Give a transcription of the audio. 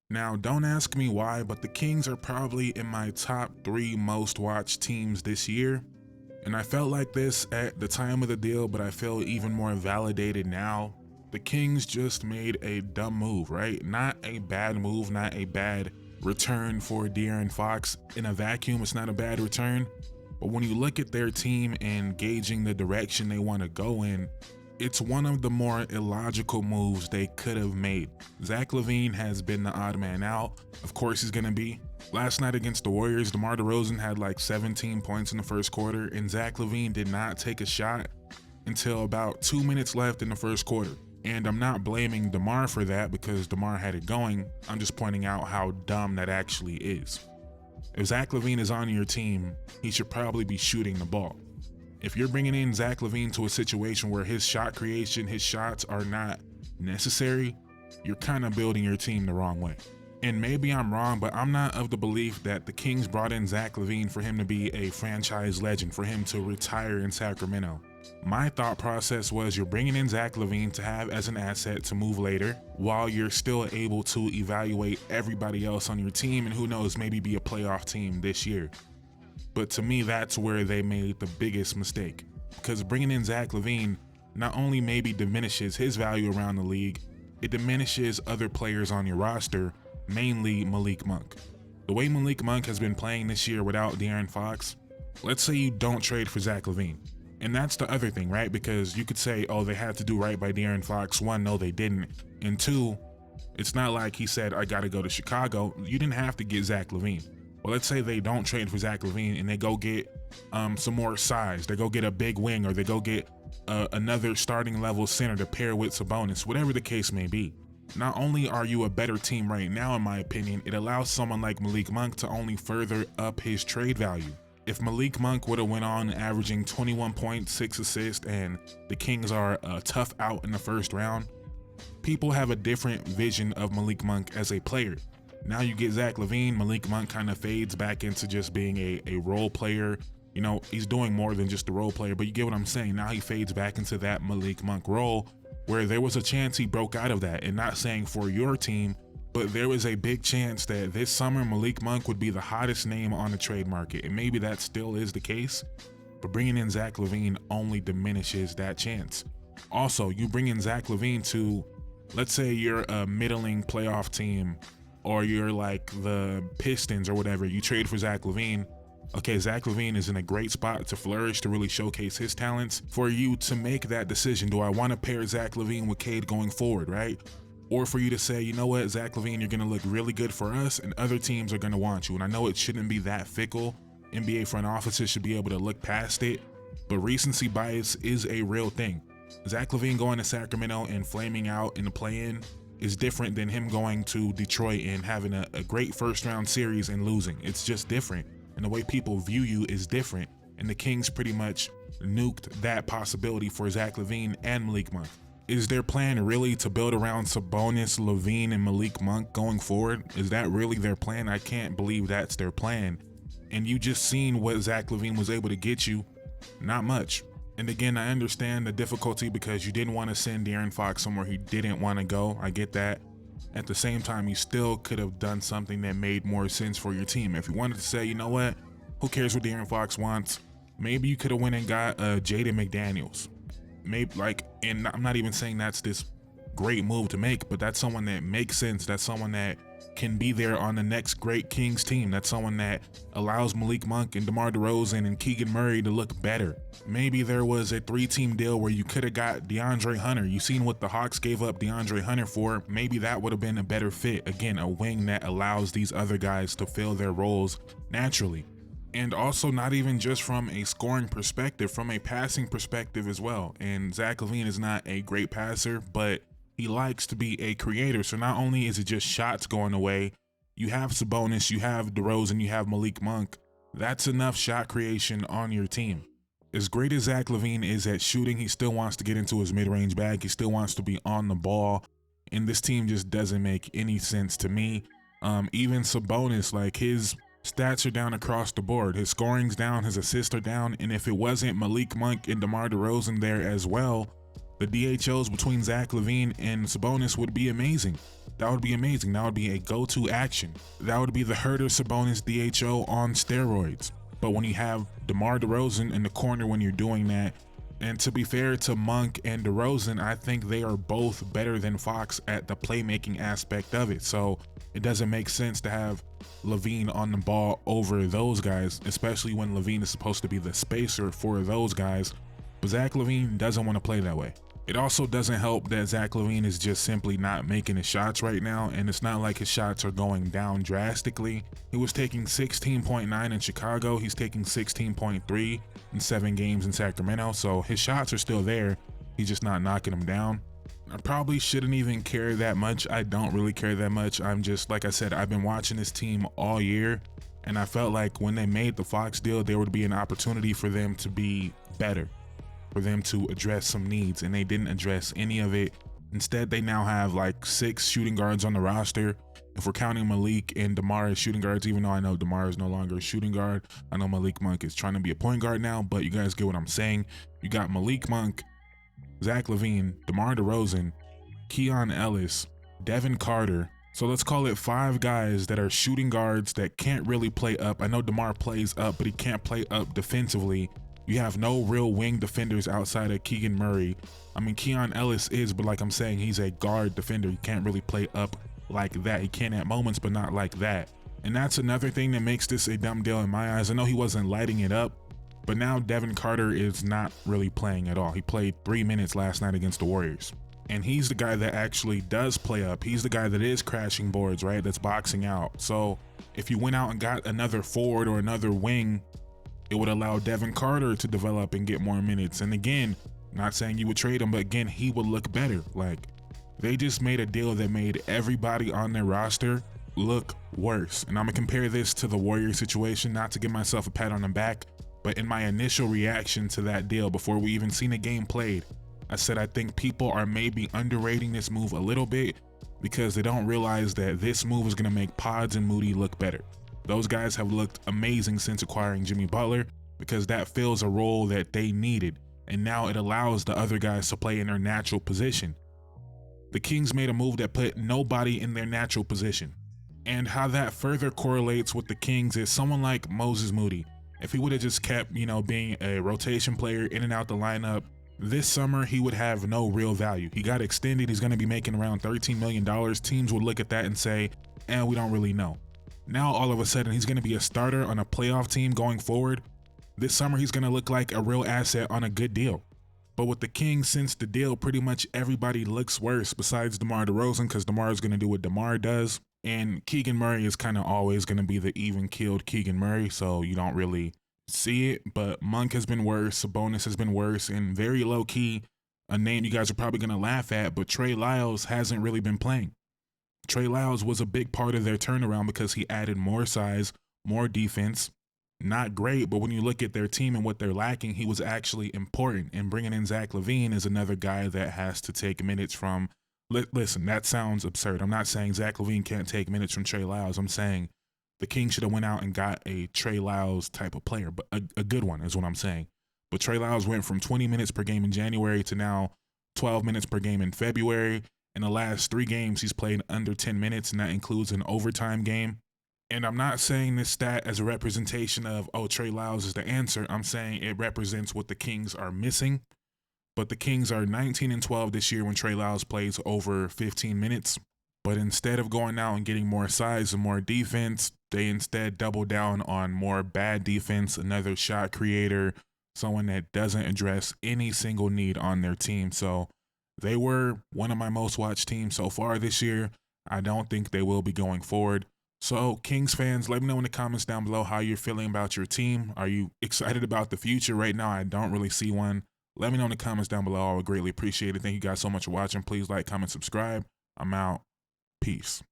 Now, don't ask me why, but the Kings are probably in my top 3 most watched teams this year. And I felt like this at the time of the deal, but I feel even more validated now. The Kings just made a dumb move, right? Not a bad move, not a bad return for De'Aaron Fox. In a vacuum, it's not a bad return. But when you look at their team and gauging the direction they want to go in, it's one of the more illogical moves they could have made. Zach LaVine has been the odd man out. Of course he's going to be. Last night against the Warriors, DeMar DeRozan had like 17 points in the first quarter, and Zach LaVine did not take a shot until about 2 minutes left in the first quarter. And I'm not blaming DeMar for that because DeMar had it going. I'm just pointing out how dumb that actually is. If Zach LaVine is on your team, he should probably be shooting the ball. If you're bringing in Zach LaVine to a situation where his shot creation, his shots are not necessary, you're kind of building your team the wrong way. And maybe I'm wrong, but I'm not of the belief that the Kings brought in Zach LaVine for him to be a franchise legend, for him to retire in Sacramento. My thought process was you're bringing in Zach LaVine to have as an asset to move later, while you're still able to evaluate everybody else on your team and who knows, maybe be a playoff team this year. But to me, that's where they made the biggest mistake, because bringing in Zach LaVine not only maybe diminishes his value around the league, it diminishes other players on your roster, mainly Malik Monk. The way Malik Monk has been playing this year without De'Aaron Fox, let's say you don't trade for Zach LaVine. And that's the other thing, right? Because you could say, oh, they had to do right by De'Aaron Fox. One, no, they didn't. And two, it's not like he said, I got to go to Chicago. You didn't have to get Zach LaVine. Well, let's say they don't trade for Zach LaVine and they go get some more size. They go get a big wing, or they go get another starting level center to pair with Sabonis, whatever the case may be. Not only are you a better team right now, in my opinion, it allows someone like Malik Monk to only further up his trade value. If Malik Monk would have went on averaging 21 points, 6 assists, and the Kings are a tough out in the first round, people have a different vision of Malik Monk as a player. Now you get Zach LaVine, Malik Monk kind of fades back into just being a role player. You know, he's doing more than just a role player, but you get what I'm saying. Now he fades back into that Malik Monk role, where there was a chance he broke out of that. And not saying for your team, but there was a big chance that this summer Malik Monk would be the hottest name on the trade market. And maybe that still is the case, but bringing in Zach LaVine only diminishes that chance. Also, you bring in Zach LaVine to, let's say you're a middling playoff team, or you're like the Pistons or whatever, you trade for Zach LaVine. Okay, Zach LaVine is in a great spot to flourish, to really showcase his talents. For you to make that decision, do I want to pair Zach LaVine with Cade going forward, right? Or for you to say, you know what, Zach LaVine, you're going to look really good for us and other teams are going to want you. And I know it shouldn't be that fickle. NBA front offices should be able to look past it, but recency bias is a real thing. Zach LaVine going to Sacramento and flaming out in the play-in is different than him going to Detroit and having a great first round series and losing. It's just different. And the way people view you is different. And the Kings pretty much nuked that possibility for Zach LaVine and Malik Monk. Is their plan really to build around Sabonis, LaVine, and Malik Monk going forward? Is that really their plan? I can't believe that's their plan. And you just seen what Zach LaVine was able to get you. Not much. And again, I understand the difficulty because you didn't want to send De'Aaron Fox somewhere he didn't want to go. I get that. At the same time, you still could have done something that made more sense for your team. If you wanted to say, you know what, who cares what De'Aaron Fox wants? Maybe you could have went and got Jaden McDaniels. Maybe and I'm not even saying that's this great move to make, but that's someone that makes sense. That's someone that can be there on the next great Kings team. That's someone that allows Malik Monk and DeMar DeRozan and Keegan Murray to look better. Maybe there was a 3-team deal where you could have got DeAndre Hunter. You seen what the Hawks gave up DeAndre Hunter for. Maybe that would have been a better fit. Again, a wing that allows these other guys to fill their roles naturally. And also not even just from a scoring perspective, from a passing perspective as well. And Zach LaVine is not a great passer, but he likes to be a creator. So not only is it just shots going away, you have Sabonis, you have DeRozan, you have Malik Monk. That's enough shot creation on your team. As great as Zach LaVine is at shooting, he still wants to get into his mid-range bag. He still wants to be on the ball. And this team just doesn't make any sense to me. Even Sabonis, like his stats are down across the board. His scoring's down, his assists are down. And if it wasn't Malik Monk and DeMar DeRozan there as well, The DHOs between Zach LaVine and Sabonis would be amazing. That would be amazing. That would be a go-to action. That would be the Herter Sabonis DHO on steroids. But when you have DeMar DeRozan in the corner when you're doing that, and to be fair to Monk and DeRozan, I think they are both better than Fox at the playmaking aspect of it. So it doesn't make sense to have LaVine on the ball over those guys, especially when LaVine is supposed to be the spacer for those guys. But Zach LaVine doesn't want to play that way. It also doesn't help that Zach LaVine is just simply not making his shots right now, and it's not like his shots are going down drastically. He was taking 16.9 in Chicago, he's taking 16.3 in 7 games in Sacramento, so his shots are still there, he's just not knocking them down. I probably shouldn't even care that much. I don't really care that much. I'm just, like I said, I've been watching this team all year, and I felt like when they made the Fox deal, there would be an opportunity for them to be better, for them to address some needs, and they didn't address any of it. Instead, they now have like 6 shooting guards on the roster. If we're counting Malik and DeMar as shooting guards, even though I know DeMar is no longer a shooting guard, I know Malik Monk is trying to be a point guard now, but you guys get what I'm saying. You got Malik Monk, Zach LaVine, DeMar DeRozan, Keon Ellis, Devin Carter. So let's call it 5 guys that are shooting guards that can't really play up. I know DeMar plays up, but he can't play up defensively. You have no real wing defenders outside of Keegan Murray. I mean, Keon Ellis is, but like I'm saying, he's a guard defender. He can't really play up like that. He can at moments, but not like that. And that's another thing that makes this a dumb deal in my eyes. I know he wasn't lighting it up, but now Devin Carter is not really playing at all. He played 3 minutes last night against the Warriors. And he's the guy that actually does play up. He's the guy that is crashing boards, right? That's boxing out. So if you went out and got another forward or another wing, it would allow Devin Carter to develop and get more minutes. And again, not saying you would trade him, but again, he would look better. Like, they just made a deal that made everybody on their roster look worse. And I'm gonna compare this to the Warriors situation, not to give myself a pat on the back, but in my initial reaction to that deal, before we even seen a game played, I said I think people are maybe underrating this move a little bit because they don't realize that this move is gonna make Pods and Moody look better. Those guys have looked amazing since acquiring Jimmy Butler because that fills a role that they needed, and now it allows the other guys to play in their natural position. The Kings made a move that put nobody in their natural position. And how that further correlates with the Kings is someone like Moses Moody. If he would have just kept, being a rotation player in and out the lineup, this summer he would have no real value. He got extended, he's gonna be making around $13 million. Teams would look at that and say, we don't really know. Now all of a sudden he's going to be a starter on a playoff team going forward. This summer he's going to look like a real asset on a good deal. But with the Kings, since the deal, pretty much everybody looks worse besides DeMar DeRozan, because DeMar is going to do what DeMar does. And Keegan Murray is kind of always going to be the even-keeled Keegan Murray, so you don't really see it. But Monk has been worse, Sabonis has been worse, and very low-key, a name you guys are probably going to laugh at, but Trey Lyles hasn't really been playing. Trey Lyles was a big part of their turnaround because he added more size, more defense. Not great, but when you look at their team and what they're lacking, he was actually important. And bringing in Zach LaVine is another guy that has to take minutes from. Listen, that sounds absurd. I'm not saying Zach LaVine can't take minutes from Trey Lyles. I'm saying the Kings should have went out and got a Trey Lyles type of player, but a good one is what I'm saying. But Trey Lyles went from 20 minutes per game in January to now 12 minutes per game in February. In the last 3 games, he's played under 10 minutes, and that includes an overtime game. And I'm not saying this stat as a representation of, Trey Lyles is the answer. I'm saying it represents what the Kings are missing. But the Kings are 19-12 this year when Trey Lyles plays over 15 minutes. But instead of going out and getting more size and more defense, they instead double down on more bad defense, another shot creator, someone that doesn't address any single need on their team. So they were one of my most watched teams so far this year. I don't think they will be going forward. So Kings fans, let me know in the comments down below how you're feeling about your team. Are you excited about the future? Right now, I don't really see one. Let me know in the comments down below. I would greatly appreciate it. Thank you guys so much for watching. Please like, comment, subscribe. I'm out. Peace.